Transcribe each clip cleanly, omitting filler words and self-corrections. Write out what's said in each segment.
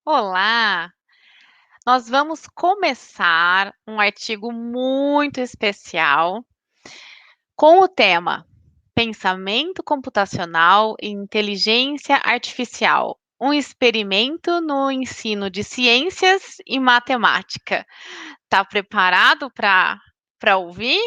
Olá! Nós vamos começar um artigo muito especial com o tema Pensamento computacional e inteligência artificial, um experimento no ensino de ciências e matemática. Tá preparado para ouvir?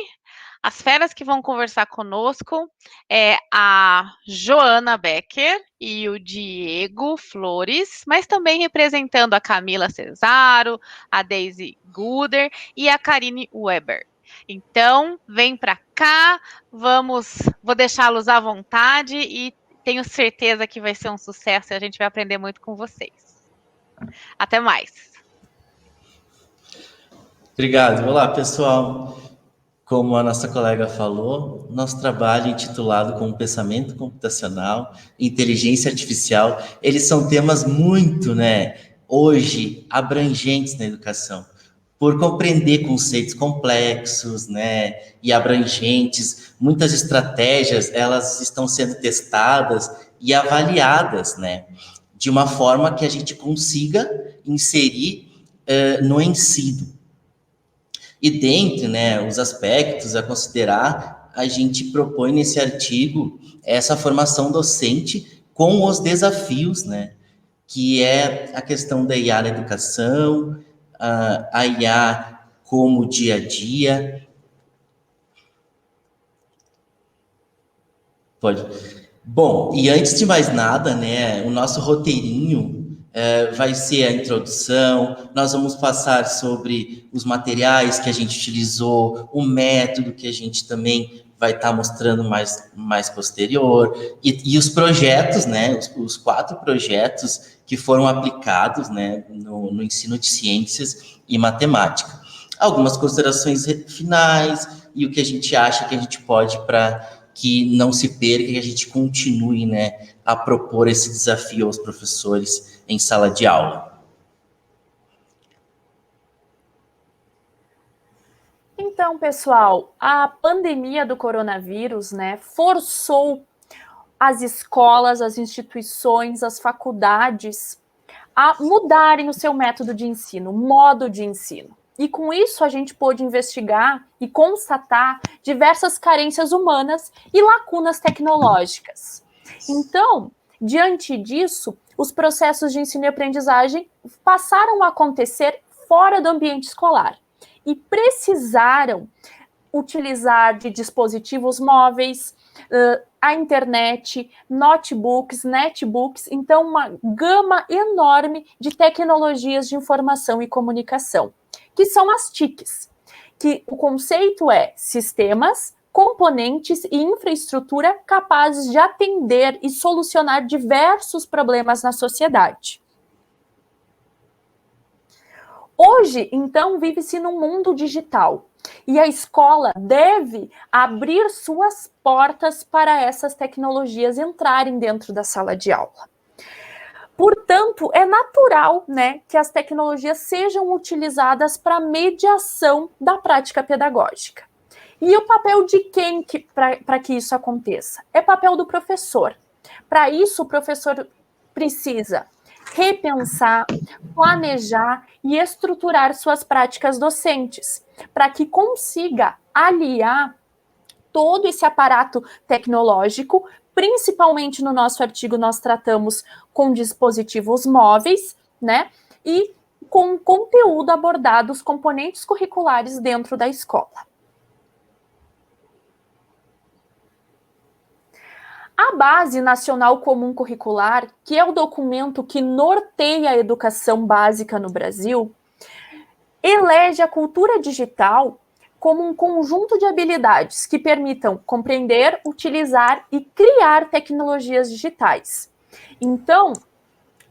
As feras que vão conversar conosco é a Joana Becker e o Diego Flores, mas também representando a Camila Cesaro, a Daisy Guder e a Karine Weber. Então, vem para cá, vou deixá-los à vontade e tenho certeza que vai ser um sucesso e a gente vai aprender muito com vocês. Até mais. Obrigado. Olá, pessoal. Como a nossa colega falou, nosso trabalho intitulado como Pensamento Computacional e Inteligência Artificial, eles são temas muito, hoje, abrangentes na educação, por compreender conceitos complexos, e abrangentes. Muitas estratégias, elas estão sendo testadas e avaliadas, de uma forma que a gente consiga inserir no ensino. E dentre, os aspectos a considerar, a gente propõe nesse artigo essa formação docente com os desafios, que é a questão da IA na educação, a IA como dia a dia. Pode. Bom, e antes de mais nada, o nosso roteirinho vai ser a introdução, nós vamos passar sobre os materiais que a gente utilizou, o método que a gente também vai estar mostrando mais posterior, e os projetos, os 4 projetos que foram aplicados, no ensino de ciências e matemática. Algumas considerações finais e o que a gente acha que a gente pode para que não se perca e que a gente continue, a propor esse desafio aos professores em sala de aula. Então, pessoal, a pandemia do coronavírus, forçou as escolas, as instituições, as faculdades a mudarem o seu método de ensino, modo de ensino. E com isso a gente pôde investigar e constatar diversas carências humanas e lacunas tecnológicas. Então, diante disso, os processos de ensino e aprendizagem passaram a acontecer fora do ambiente escolar e precisaram utilizar de dispositivos móveis, a internet, notebooks, netbooks, então uma gama enorme de tecnologias de informação e comunicação, que são as TICs, que o conceito é sistemas, componentes e infraestrutura capazes de atender e solucionar diversos problemas na sociedade. Hoje, então, vive-se num mundo digital e a escola deve abrir suas portas para essas tecnologias entrarem dentro da sala de aula. Portanto, é natural, que as tecnologias sejam utilizadas para mediação da prática pedagógica. E o papel de quem para que isso aconteça? É papel do professor. Para isso, o professor precisa repensar, planejar e estruturar suas práticas docentes, para que consiga aliar todo esse aparato tecnológico. Principalmente no nosso artigo nós tratamos com dispositivos móveis, e com conteúdo abordado os componentes curriculares dentro da escola. A Base Nacional Comum Curricular, que é o documento que norteia a educação básica no Brasil, elege a cultura digital como um conjunto de habilidades que permitam compreender, utilizar e criar tecnologias digitais. Então,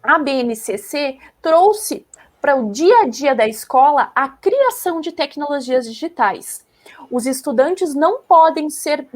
a BNCC trouxe para o dia a dia da escola a criação de tecnologias digitais. Os estudantes não podem ser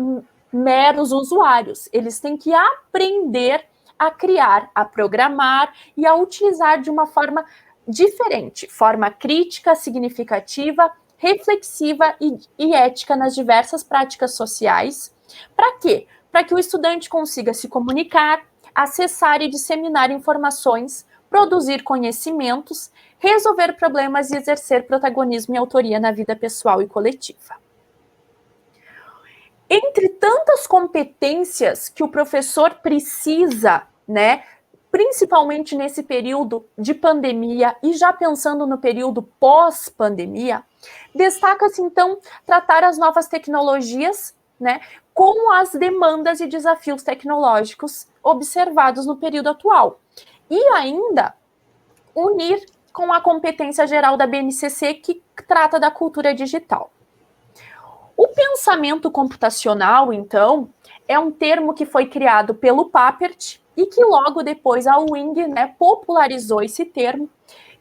meros usuários, eles têm que aprender a criar, a programar e a utilizar de uma forma diferente, forma crítica, significativa, reflexiva e ética nas diversas práticas sociais. Para quê? Para que o estudante consiga se comunicar, acessar e disseminar informações produzir conhecimentos, resolver problemas e exercer protagonismo e autoria na vida pessoal e coletiva. Entre tantas competências que o professor precisa, né, principalmente nesse período de pandemia e já pensando no período pós-pandemia, destaca-se, então, tratar as novas tecnologias, né, com as demandas e desafios tecnológicos observados no período atual. E ainda unir com a competência geral da BNCC, que trata da cultura digital. O pensamento computacional, então, é um termo que foi criado pelo Papert e que logo depois a Wing, né, popularizou esse termo,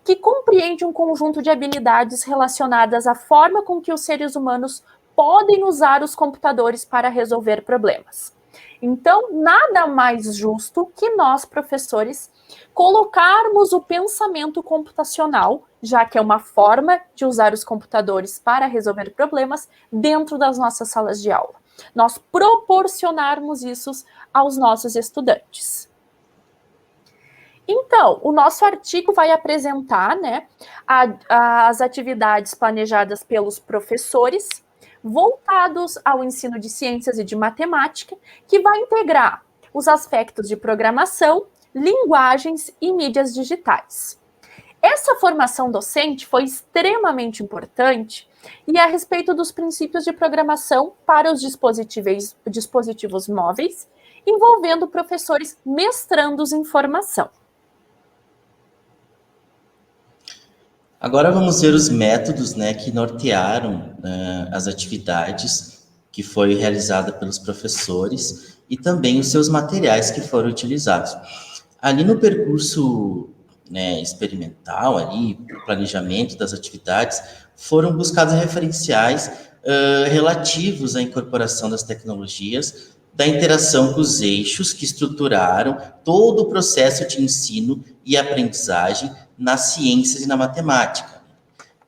que compreende um conjunto de habilidades relacionadas à forma com que os seres humanos podem usar os computadores para resolver problemas. Então, nada mais justo que nós, professores, colocarmos o pensamento computacional, já que é uma forma de usar os computadores para resolver problemas, dentro das nossas salas de aula. Nós proporcionarmos isso aos nossos estudantes. Então, o nosso artigo vai apresentar, né, as atividades planejadas pelos professores, voltados ao ensino de ciências e de matemática, que vai integrar os aspectos de programação, linguagens e mídias digitais. Essa formação docente foi extremamente importante e é a respeito dos princípios de programação para os dispositivos móveis, envolvendo professores mestrandos em formação. Agora vamos ver os métodos, né, que nortearam as atividades que foi realizada pelos professores e também os seus materiais que foram utilizados. Ali no percurso, né, experimental, ali, o planejamento das atividades, foram buscados referenciais relativos à incorporação das tecnologias, da interação com os eixos que estruturaram todo o processo de ensino e aprendizagem nas ciências e na matemática.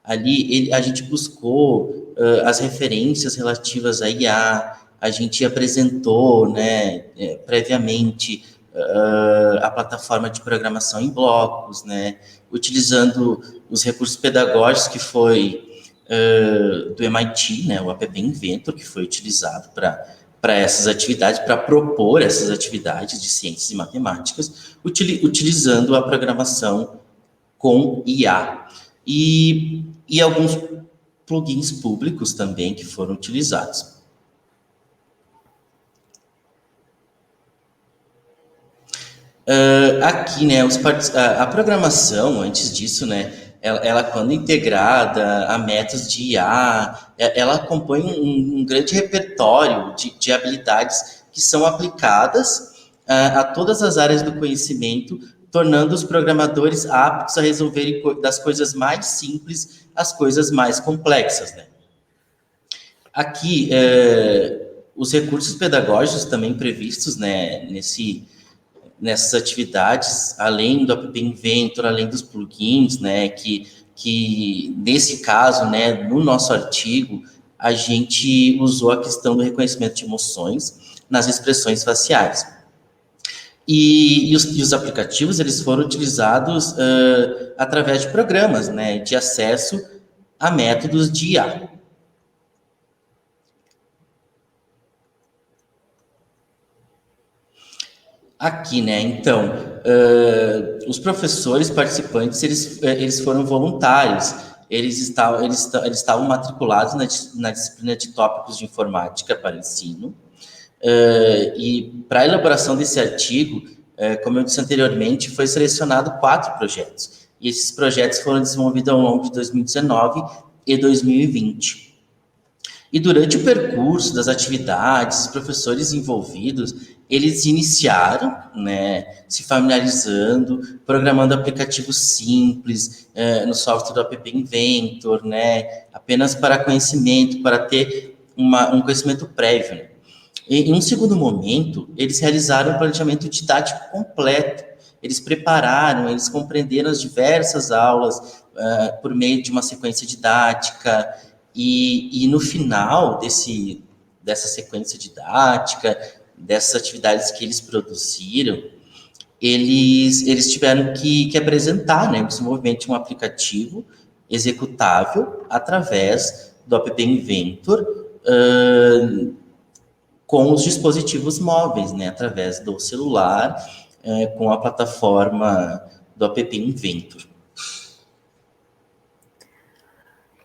Ali a gente buscou as referências relativas à IA, a gente apresentou, né, previamente a plataforma de programação em blocos, né, utilizando os recursos pedagógicos que foi do MIT, né, o App Inventor, que foi utilizado para essas atividades, para propor essas atividades de ciências e matemáticas, utilizando a programação com IA. E alguns plugins públicos também que foram utilizados. Aqui, né, a programação, antes disso, né, ela quando integrada a métodos de IA, ela compõe um grande repertório de habilidades que são aplicadas a todas as áreas do conhecimento, tornando os programadores aptos a resolverem das coisas mais simples às coisas mais complexas, né? Aqui, os recursos pedagógicos também previstos, né, nessas atividades, além do App Inventor, além dos plugins, né, que nesse caso, né, no nosso artigo, a gente usou a questão do reconhecimento de emoções nas expressões faciais. E os aplicativos, eles foram utilizados através de programas, né, de acesso a métodos de IA. Aqui, né, então, os professores participantes, eles foram voluntários, eles estavam matriculados na disciplina de tópicos de informática para ensino, e para a elaboração desse artigo, como eu disse anteriormente, foi selecionado 4 projetos, e esses projetos foram desenvolvidos ao longo de 2019 e 2020. E durante o percurso das atividades, os professores envolvidos, eles iniciaram, né, se familiarizando, programando aplicativos simples, no software do App Inventor, né, apenas para conhecimento, para ter um conhecimento prévio, né. E, em um segundo momento, eles realizaram um planejamento didático completo. Eles prepararam, eles compreenderam as diversas aulas por meio de uma sequência didática. E no final dessa sequência didática, dessas atividades que eles produziram, eles tiveram que apresentar, né, o desenvolvimento de um aplicativo executável através do App Inventor, com os dispositivos móveis, né, através do celular, com a plataforma do App Inventor.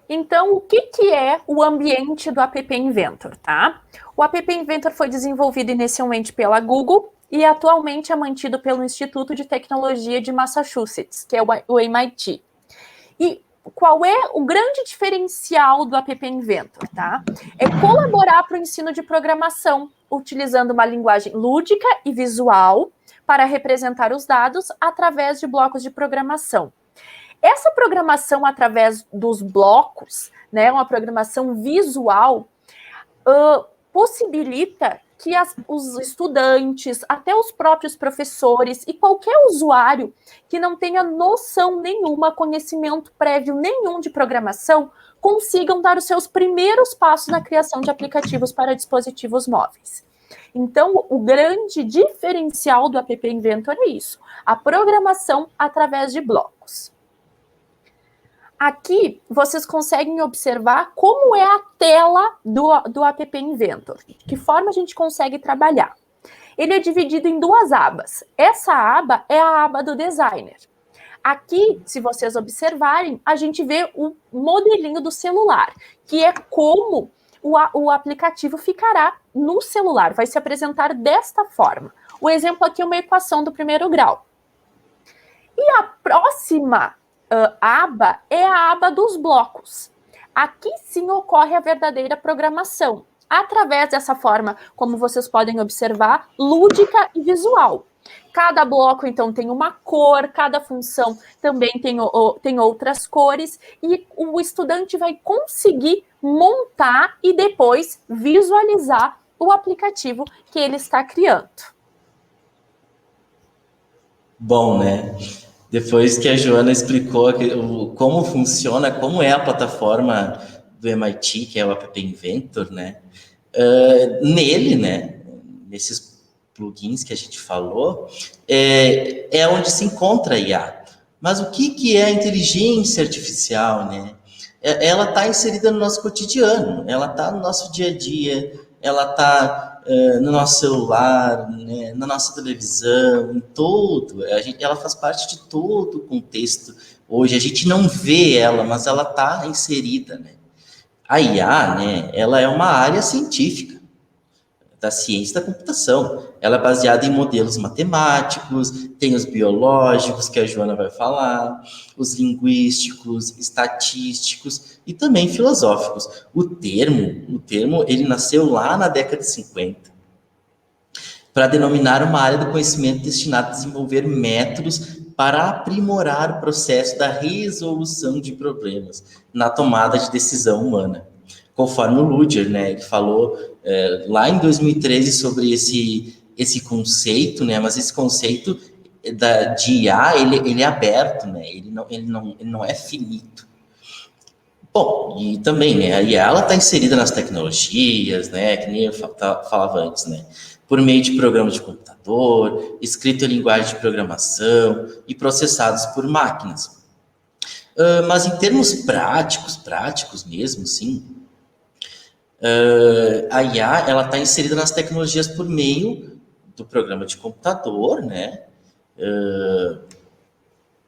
Então, o que é o ambiente do App Inventor, tá? O App Inventor foi desenvolvido inicialmente pela Google e atualmente é mantido pelo Instituto de Tecnologia de Massachusetts, que é o MIT. E qual é o grande diferencial do App Inventor, tá? É colaborar para o ensino de programação, utilizando uma linguagem lúdica e visual para representar os dados através de blocos de programação. Essa programação através dos blocos, né, uma programação visual, possibilita que os estudantes, até os próprios professores e qualquer usuário que não tenha noção nenhuma, conhecimento prévio nenhum de programação, consigam dar os seus primeiros passos na criação de aplicativos para dispositivos móveis. Então, o grande diferencial do App Inventor é isso, a programação através de blocos. Aqui, vocês conseguem observar como é a tela do App Inventor. De que forma a gente consegue trabalhar? Ele é dividido em duas abas. Essa aba é a aba do designer. Aqui, se vocês observarem, a gente vê o modelinho do celular, que é como o aplicativo ficará no celular. Vai se apresentar desta forma. O exemplo aqui é uma equação do primeiro grau. E a próxima aba é a aba dos blocos. Aqui sim ocorre a verdadeira programação, através dessa forma, como vocês podem observar, lúdica e visual. Cada bloco, então, tem uma cor, cada função também tem outras cores, e o estudante vai conseguir montar e depois visualizar o aplicativo que ele está criando. Bom, né? Depois que a Joana explicou como funciona, como é a plataforma do MIT, que é o App Inventor, né? Nele, né? Nesses plugins que a gente falou, é onde se encontra a IA. Mas o que é a inteligência artificial, né? Ela está inserida no nosso cotidiano, ela está no nosso dia a dia, ela está no nosso celular, né, na nossa televisão, em todo. Ela faz parte de todo o contexto. Hoje a gente não vê ela, mas ela está inserida, né? A IA, né, ela é uma área científica da ciência da computação. Ela é baseada em modelos matemáticos, tem os biológicos, que a Joana vai falar, os linguísticos, estatísticos e também filosóficos. O termo, ele nasceu lá na década de 50 para denominar uma área do conhecimento destinada a desenvolver métodos para aprimorar o processo da resolução de problemas na tomada de decisão humana. Conforme o Ludier, né, ele falou lá em 2013 sobre esse conceito, né, mas esse conceito de IA, ele é aberto, né, ele não é finito. Bom, e também, né, a IA está inserida nas tecnologias, né, que nem eu falava antes, né, por meio de programas de computador, escrito em linguagem de programação e processados por máquinas. Mas em termos práticos mesmo, sim, a IA, ela está inserida nas tecnologias por meio do programa de computador, né,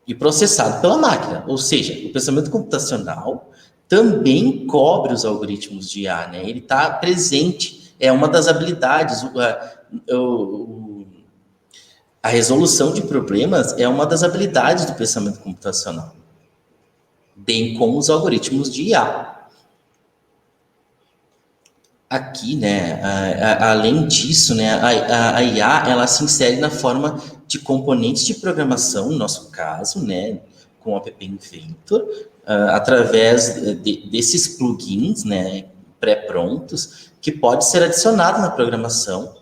e processado pela máquina. Ou seja, o pensamento computacional também cobre os algoritmos de IA, né, ele está presente, é uma das habilidades, a resolução de problemas é uma das habilidades do pensamento computacional, bem como os algoritmos de IA. Aqui, né, além disso, né, a IA, ela se insere na forma de componentes de programação, no nosso caso, né, com o App Inventor, através desses plugins, né, pré-prontos, que pode ser adicionado na programação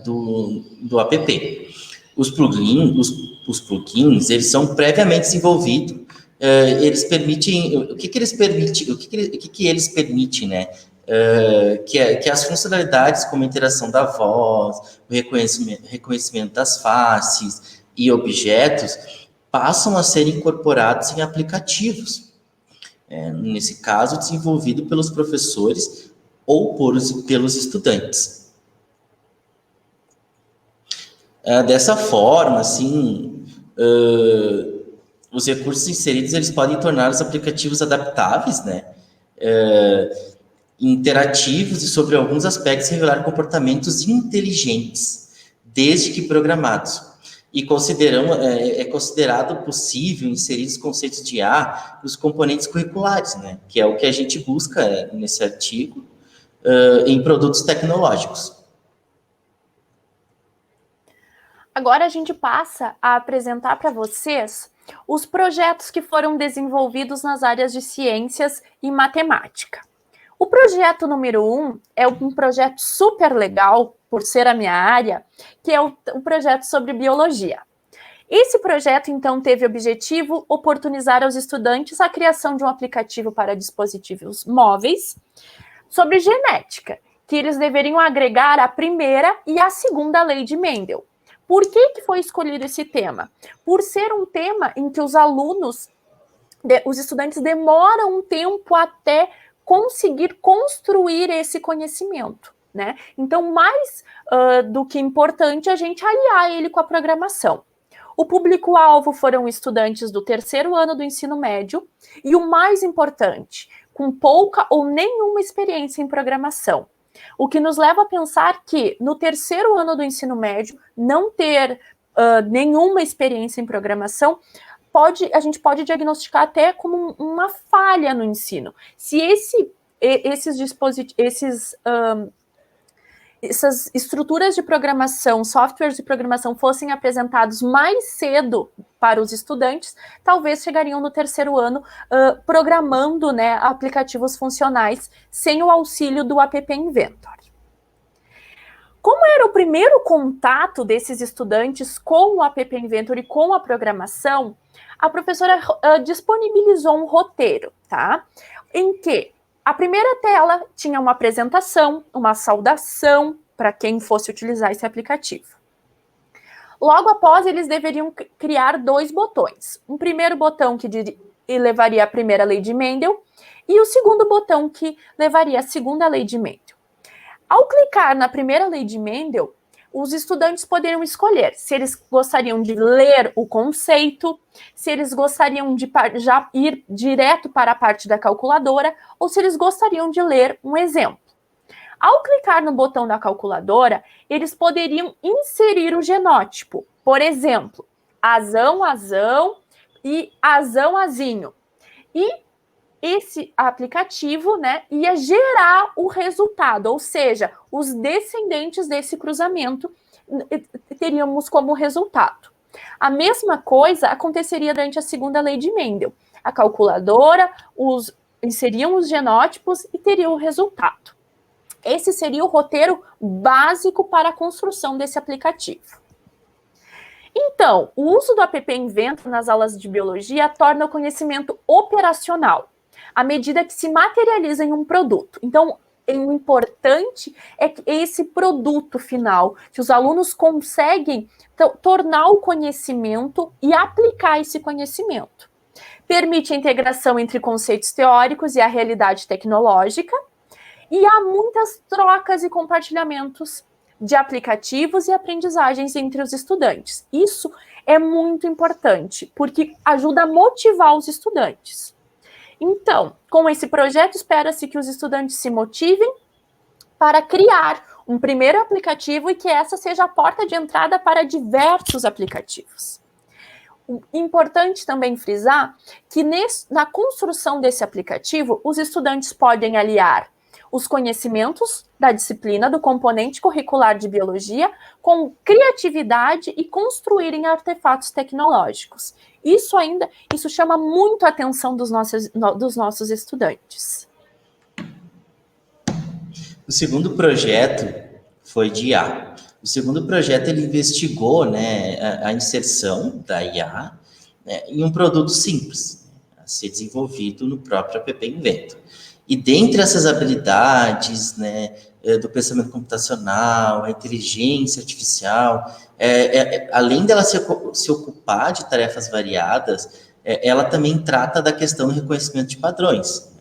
do app. Os plugins, eles são previamente desenvolvidos, eles permitem, o que eles permitem, né? que as funcionalidades como a interação da voz, o reconhecimento das faces e objetos passam a ser incorporados em aplicativos. Nesse caso, desenvolvido pelos professores ou pelos estudantes. Dessa forma, assim, os recursos inseridos eles podem tornar os aplicativos adaptáveis, né? Interativos e, sobre alguns aspectos, revelar comportamentos inteligentes, desde que programados. E é considerado possível inserir os conceitos de IA nos componentes curriculares, né? Que é o que a gente busca nesse artigo, em produtos tecnológicos. Agora a gente passa a apresentar para vocês os projetos que foram desenvolvidos nas áreas de ciências e matemática. O projeto número 1 é um projeto super legal, por ser a minha área, que é o projeto sobre biologia. Esse projeto, então, teve o objetivo oportunizar aos estudantes a criação de um aplicativo para dispositivos móveis sobre genética, que eles deveriam agregar a primeira e a segunda lei de Mendel. Por que foi escolhido esse tema? Por ser um tema em que os estudantes demoram um tempo até conseguir construir esse conhecimento, né? Então, mais do que importante, a gente aliar ele com a programação. O público-alvo foram estudantes do terceiro ano do ensino médio e, o mais importante, com pouca ou nenhuma experiência em programação. O que nos leva a pensar que, no terceiro ano do ensino médio, não ter nenhuma experiência em programação, a gente pode diagnosticar até como uma falha no ensino. Se essas estruturas de programação, softwares de programação fossem apresentados mais cedo para os estudantes, talvez chegariam no terceiro ano programando, né, aplicativos funcionais sem o auxílio do App Inventor. Como era o primeiro contato desses estudantes com o App Inventor e com a programação, a professora disponibilizou um roteiro, tá? Em que a primeira tela tinha uma apresentação, uma saudação para quem fosse utilizar esse aplicativo. Logo após, eles deveriam criar 2 botões. Um primeiro botão que levaria a primeira lei de Mendel e o segundo botão que levaria a segunda lei de Mendel. Ao clicar na primeira lei de Mendel, os estudantes poderiam escolher se eles gostariam de ler o conceito, se eles gostariam de já ir direto para a parte da calculadora, ou se eles gostariam de ler um exemplo. Ao clicar no botão da calculadora, eles poderiam inserir o genótipo. Por exemplo, azão, azão e azão, azinho. E esse aplicativo, né, ia gerar o resultado, ou seja, os descendentes desse cruzamento teríamos como resultado. A mesma coisa aconteceria durante a segunda lei de Mendel. A calculadora inseriam os genótipos e teria o resultado. Esse seria o roteiro básico para a construção desse aplicativo. Então, o uso do App Inventor nas aulas de biologia torna o conhecimento operacional, à medida que se materializa em um produto. Então, o importante é que esse produto final, que os alunos conseguem tornar o conhecimento e aplicar esse conhecimento. Permite a integração entre conceitos teóricos e a realidade tecnológica, e há muitas trocas e compartilhamentos de aplicativos e aprendizagens entre os estudantes. Isso é muito importante, porque ajuda a motivar os estudantes. Então, com esse projeto, espera-se que os estudantes se motivem para criar um primeiro aplicativo e que essa seja a porta de entrada para diversos aplicativos. Importante também frisar que na construção desse aplicativo, os estudantes podem aliar os conhecimentos da disciplina do componente curricular de biologia com criatividade e construírem artefatos tecnológicos. Isso chama muito a atenção dos nossos estudantes. O segundo projeto foi de IA. O segundo projeto ele investigou, né, a inserção da IA, né, em um produto simples, a ser desenvolvido no próprio App Inventor. E dentre essas habilidades, né, do pensamento computacional, a inteligência artificial, além dela se ocupar de tarefas variadas, ela também trata da questão do reconhecimento de padrões.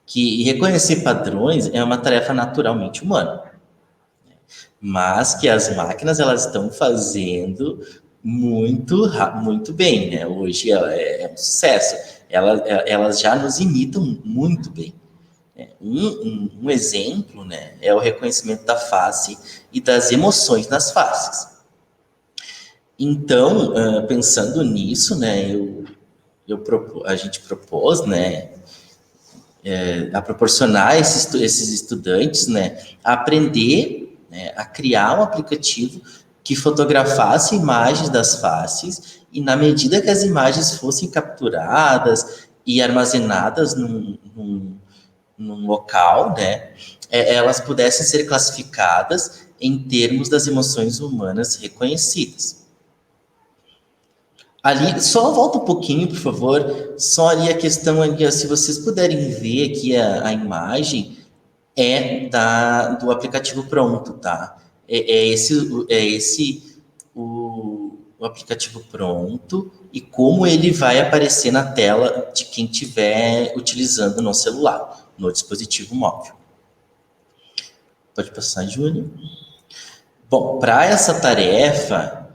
Que reconhecer padrões é uma tarefa naturalmente humana, mas que as máquinas elas estão fazendo muito bem, né? Hoje é um sucesso. Elas já nos imitam muito bem. Um exemplo, né, é o reconhecimento da face e das emoções nas faces. Então, pensando nisso, né, a gente propôs, né, a proporcionar esses estudantes, né, a aprender, né, a criar um aplicativo que fotografasse imagens das faces e, na medida que as imagens fossem capturadas e armazenadas num local, né, elas pudessem ser classificadas em termos das emoções humanas reconhecidas. Ali, só volta um pouquinho, por favor, só ali a questão, ali, se vocês puderem ver aqui a imagem, do aplicativo pronto, tá? Esse o aplicativo pronto e como ele vai aparecer na tela de quem estiver utilizando no celular, no dispositivo móvel. Pode passar, Júnior. Bom, para essa tarefa,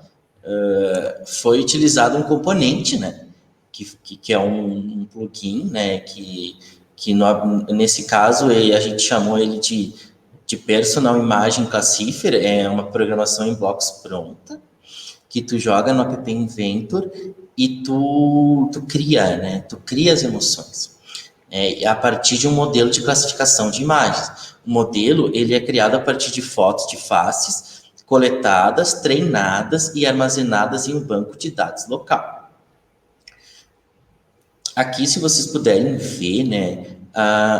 foi utilizado um componente, né? Que é um plugin, né? Nesse caso, a gente chamou ele de Personal Imaging Classifier, é uma programação em blocos pronta, que tu joga no App Inventor e tu cria, né? Tu cria as emoções. A partir de um modelo de classificação de imagens. O modelo, ele é criado a partir de fotos de faces coletadas, treinadas e armazenadas em um banco de dados local. Aqui, se vocês puderem ver, né,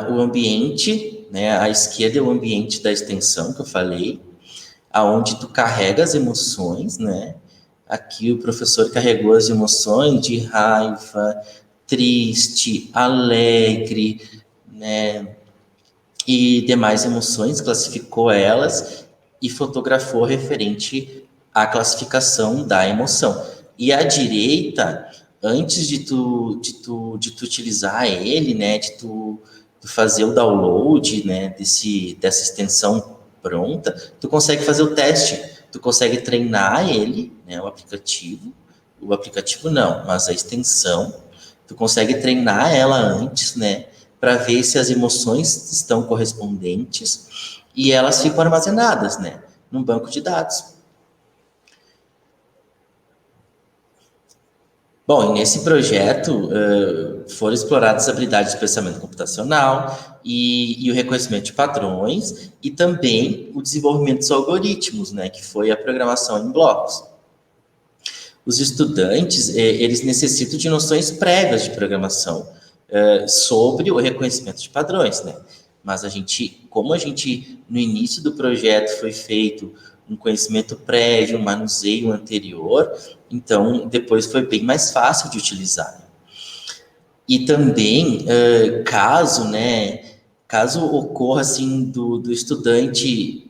o ambiente, né, à esquerda é o ambiente da extensão que eu falei, aonde tu carrega as emoções, né? Aqui o professor carregou as emoções de raiva, triste, alegre, né, e demais emoções, classificou elas e fotografou referente à classificação da emoção. E à direita, antes de tu utilizar ele, né, de tu fazer o download, né, dessa extensão pronta, tu consegue fazer o teste, tu consegue treinar ele, né, o aplicativo não, mas a extensão, tu consegue treinar ela antes, né, para ver se as emoções estão correspondentes e elas ficam armazenadas, né, num banco de dados. Bom, e nesse projeto foram exploradas habilidades de pensamento computacional e o reconhecimento de padrões e também o desenvolvimento dos algoritmos, né, que foi a programação em blocos. Os estudantes, eles necessitam de noções prévias de programação sobre o reconhecimento de padrões, né? Mas como a gente, no início do projeto foi feito um conhecimento prévio, um manuseio anterior, então depois foi bem mais fácil de utilizar. E também, caso ocorra assim do estudante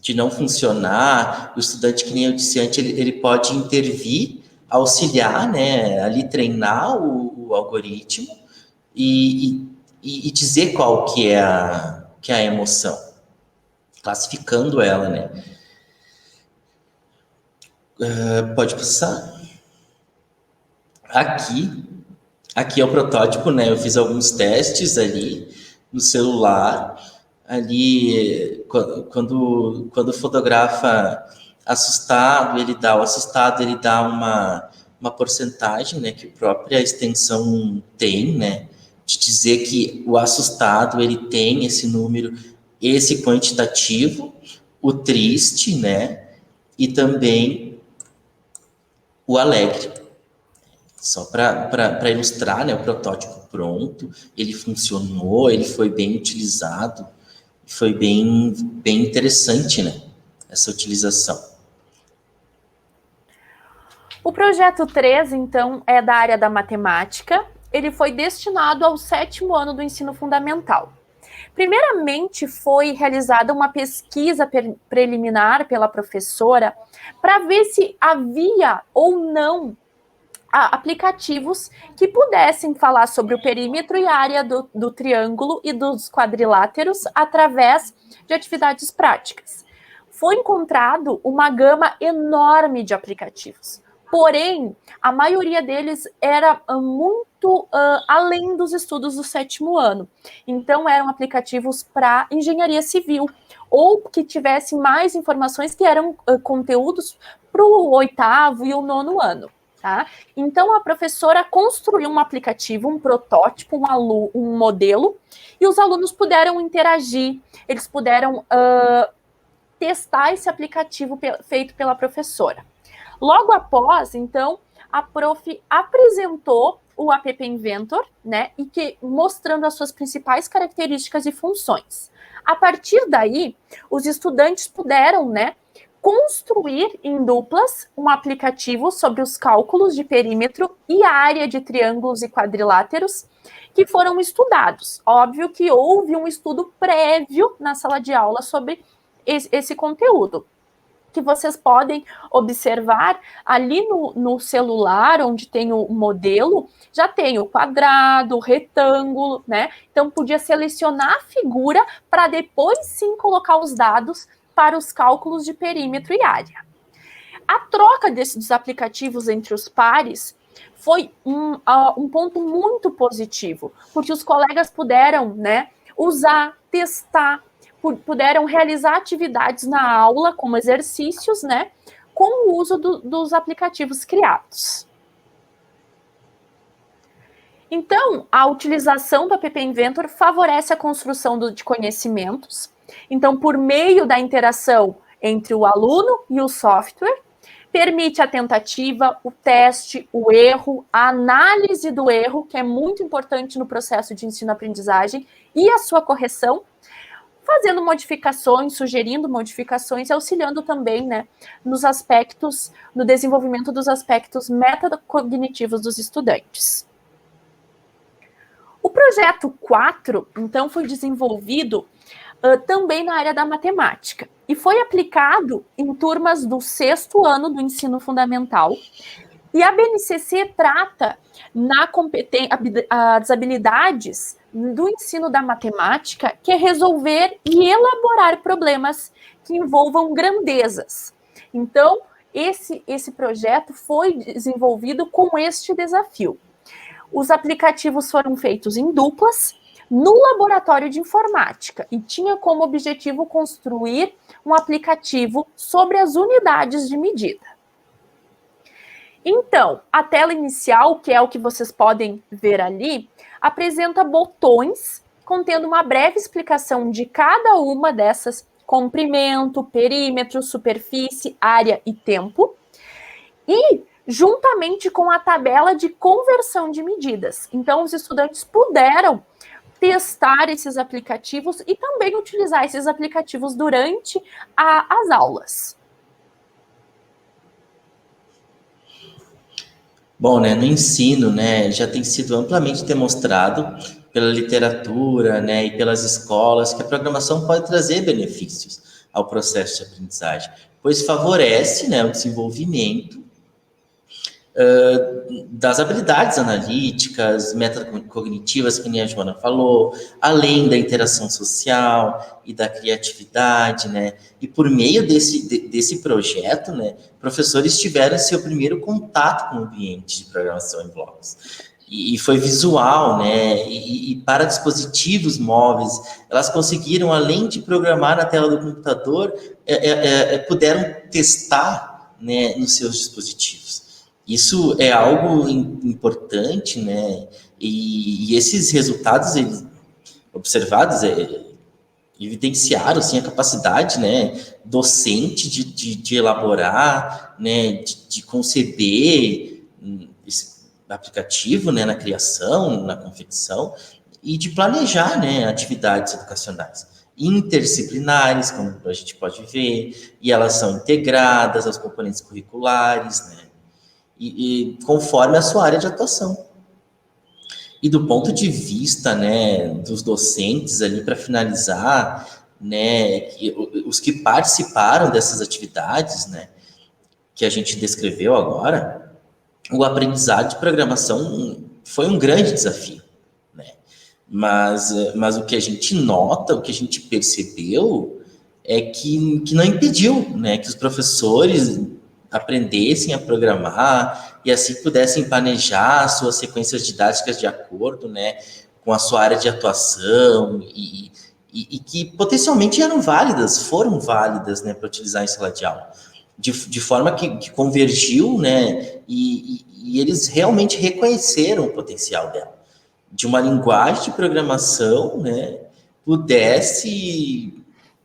de não funcionar, o estudante, que nem eu disse antes, ele pode intervir, auxiliar, né, ali treinar o algoritmo e dizer qual que é a emoção, classificando ela, né. Pode passar. Aqui é o protótipo, né, eu fiz alguns testes ali no celular. Ali, quando fotografa assustado, ele dá uma porcentagem, né, que a própria extensão tem, né, de dizer que o assustado, ele tem esse número, esse quantitativo, o triste, né, e também o alegre. Só para ilustrar, né, o protótipo pronto, ele funcionou, ele foi bem utilizado, foi bem interessante, né, essa utilização. O projeto 3, então, é da área da matemática. Ele foi destinado ao 7º ano do ensino fundamental. Primeiramente, foi realizada uma pesquisa preliminar pela professora para ver se havia ou não aplicativos que pudessem falar sobre o perímetro e a área do triângulo e dos quadriláteros através de atividades práticas. Foi encontrado uma gama enorme de aplicativos, porém, a maioria deles era muito além dos estudos do 7º ano. Então, eram aplicativos para engenharia civil, ou que tivessem mais informações que eram conteúdos para o 8º e o 9º ano. Tá? Então, a professora construiu um aplicativo, um protótipo, um modelo, e os alunos puderam interagir, eles puderam testar esse aplicativo feito pela professora. Logo após, então, a prof apresentou o App Inventor, né, mostrando as suas principais características e funções. A partir daí, os estudantes puderam, né, construir em duplas um aplicativo sobre os cálculos de perímetro e área de triângulos e quadriláteros que foram estudados. Óbvio que houve um estudo prévio na sala de aula sobre esse conteúdo, que vocês podem observar ali no celular, onde tem o modelo, já tem o quadrado, o retângulo, né? Então, podia selecionar a figura para depois sim colocar os dados para os cálculos de perímetro e área. A troca desses aplicativos entre os pares foi um ponto muito positivo, porque os colegas puderam, né, usar, testar, puderam realizar atividades na aula, como exercícios, né, com o uso dos aplicativos criados. Então, a utilização do App Inventor favorece a construção de conhecimentos. Então, por meio da interação entre o aluno e o software, permite a tentativa, o teste, o erro, a análise do erro, que é muito importante no processo de ensino-aprendizagem, e a sua correção, fazendo modificações, sugerindo modificações, auxiliando também, né, no desenvolvimento dos aspectos metacognitivos dos estudantes. O projeto 4, então, foi desenvolvido também na área da matemática e foi aplicado em turmas do 6º ano do ensino fundamental. E a BNCC trata as habilidades do ensino da matemática, que é resolver e elaborar problemas que envolvam grandezas. Então, esse projeto foi desenvolvido com este desafio. Os aplicativos foram feitos em duplas no laboratório de informática e tinha como objetivo construir um aplicativo sobre as unidades de medida. Então, a tela inicial, que é o que vocês podem ver ali, apresenta botões contendo uma breve explicação de cada uma dessas: comprimento, perímetro, superfície, área e tempo. E juntamente com a tabela de conversão de medidas. Então, os estudantes puderam testar esses aplicativos e também utilizar esses aplicativos durante as aulas. Bom, né, no ensino, né, já tem sido amplamente demonstrado pela literatura, né, e pelas escolas que a programação pode trazer benefícios ao processo de aprendizagem, pois favorece, né, o desenvolvimento das habilidades analíticas, metacognitivas, que nem a Joana falou, além da interação social e da criatividade, né? E por meio desse projeto, né, professores tiveram seu primeiro contato com o ambiente de programação em blocos. E foi visual, né? E para dispositivos móveis, elas conseguiram, além de programar na tela do computador, puderam testar, né, nos seus dispositivos. Isso é algo importante, né? E esses resultados observados evidenciaram, assim, a capacidade, né, docente de elaborar, né, de conceber esse aplicativo, né, na criação, na confecção, e de planejar, né, atividades educacionais interdisciplinares, como a gente pode ver, e elas são integradas aos componentes curriculares, né? E conforme a sua área de atuação. E do ponto de vista, né, dos docentes ali, para finalizar, né, os que participaram dessas atividades, né, que a gente descreveu agora, o aprendizado de programação foi um grande desafio, né? Mas o que a gente nota, o que a gente percebeu é que não impediu, né, que os professores aprendessem a programar e assim pudessem planejar suas sequências didáticas de acordo, né, com a sua área de atuação e que potencialmente eram válidas, foram válidas, né, para utilizar em sala de aula, de forma que convergiu, né, e eles realmente reconheceram o potencial dela, de uma linguagem de programação, né, pudesse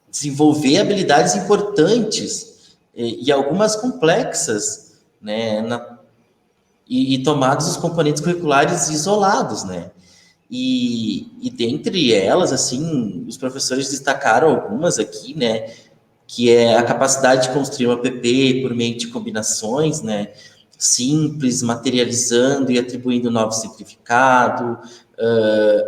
desenvolver habilidades importantes e algumas complexas, né, e tomados os componentes curriculares isolados, né. E dentre elas, assim, os professores destacaram algumas aqui, né, que é a capacidade de construir um app por meio de combinações, né, simples, materializando e atribuindo novo significado,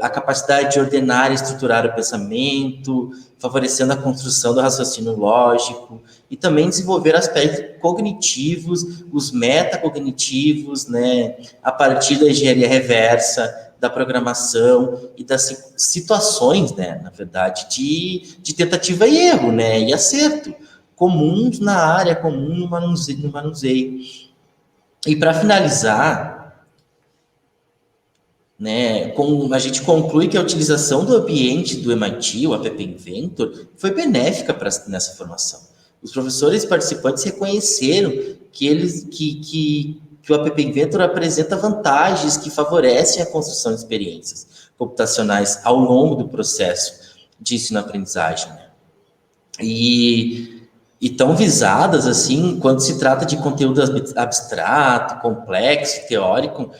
a capacidade de ordenar e estruturar o pensamento, favorecendo a construção do raciocínio lógico, e também desenvolver aspectos cognitivos, os metacognitivos, né, a partir da engenharia reversa, da programação e das situações, né, na verdade, de tentativa e erro, né, e acerto, comuns na área, comum no manuseio. E para finalizar, né, a gente conclui que a utilização do ambiente do MIT, o App Inventor, foi benéfica nessa formação. Os professores participantes reconheceram que o App Inventor apresenta vantagens que favorecem a construção de experiências computacionais ao longo do processo de ensino-aprendizagem, né? E tão visadas assim quando se trata de conteúdo abstrato, complexo, teórico,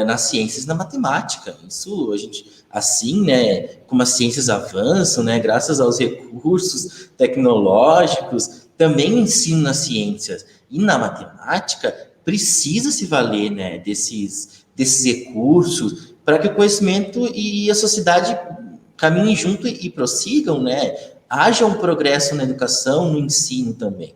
nas ciências e na matemática. Isso a gente, assim, né, como as ciências avançam, né, graças aos recursos tecnológicos, também o ensino nas ciências e na matemática precisa se valer, né, desses recursos para que o conhecimento e a sociedade caminhem junto e prossigam, né, haja um progresso na educação, no ensino também.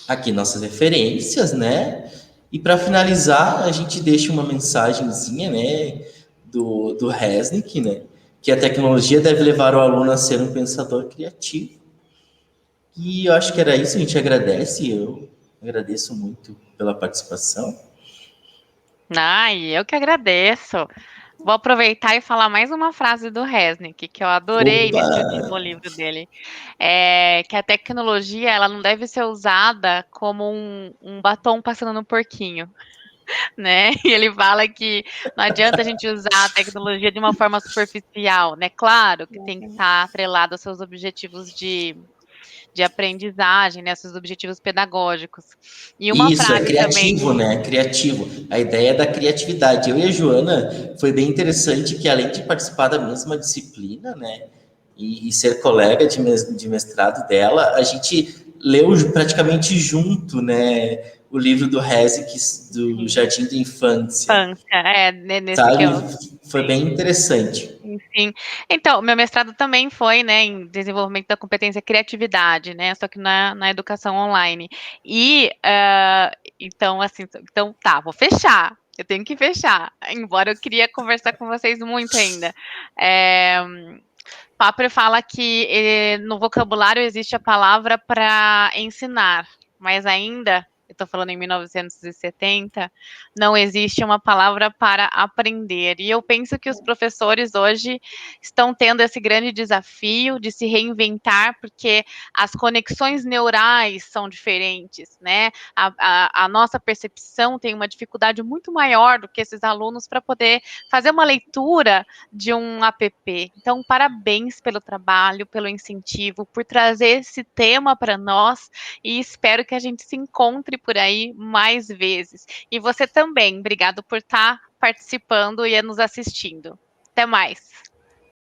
Aqui nossas referências, né? E para finalizar, a gente deixa uma mensagenzinha, né, do Resnick, né, que a tecnologia deve levar o aluno a ser um pensador criativo. E eu acho que era isso, a gente agradece, eu agradeço muito pela participação. Ai, eu que agradeço. Vou aproveitar e falar mais uma frase do Resnick, que eu adorei Opa! nesse último livro dele. Que a tecnologia ela não deve ser usada como um batom passando no porquinho, né? E ele fala que não adianta a gente usar a tecnologia de uma forma superficial, né? Claro que tem que estar atrelado aos seus objetivos de aprendizagem, né? Seus objetivos pedagógicos. E uma Isso, é frase também. criativo, né? Criativo. A ideia é da criatividade. Eu e a Joana, foi bem interessante que, além de participar da mesma disciplina, né? E ser colega de mestrado dela, a gente leu praticamente junto, né? O livro do Resnick, do Jardim da Infância. Infância, nesse que Sabe? eu. Foi bem interessante. Sim. Então, meu mestrado também foi, né, em desenvolvimento da competência criatividade, né, só que na educação online. E, então, assim, então tá, vou fechar. Eu tenho que fechar, embora eu queria conversar com vocês muito ainda. Papert fala que no vocabulário existe a palavra para ensinar, mas ainda, eu estou falando em 1970, não existe uma palavra para aprender. E eu penso que os professores hoje estão tendo esse grande desafio de se reinventar, porque as conexões neurais são diferentes, né? A nossa percepção tem uma dificuldade muito maior do que esses alunos para poder fazer uma leitura de um app. Então, parabéns pelo trabalho, pelo incentivo, por trazer esse tema para nós e espero que a gente se encontre por aí mais vezes. E você também, obrigado por estar participando e nos assistindo. Até mais.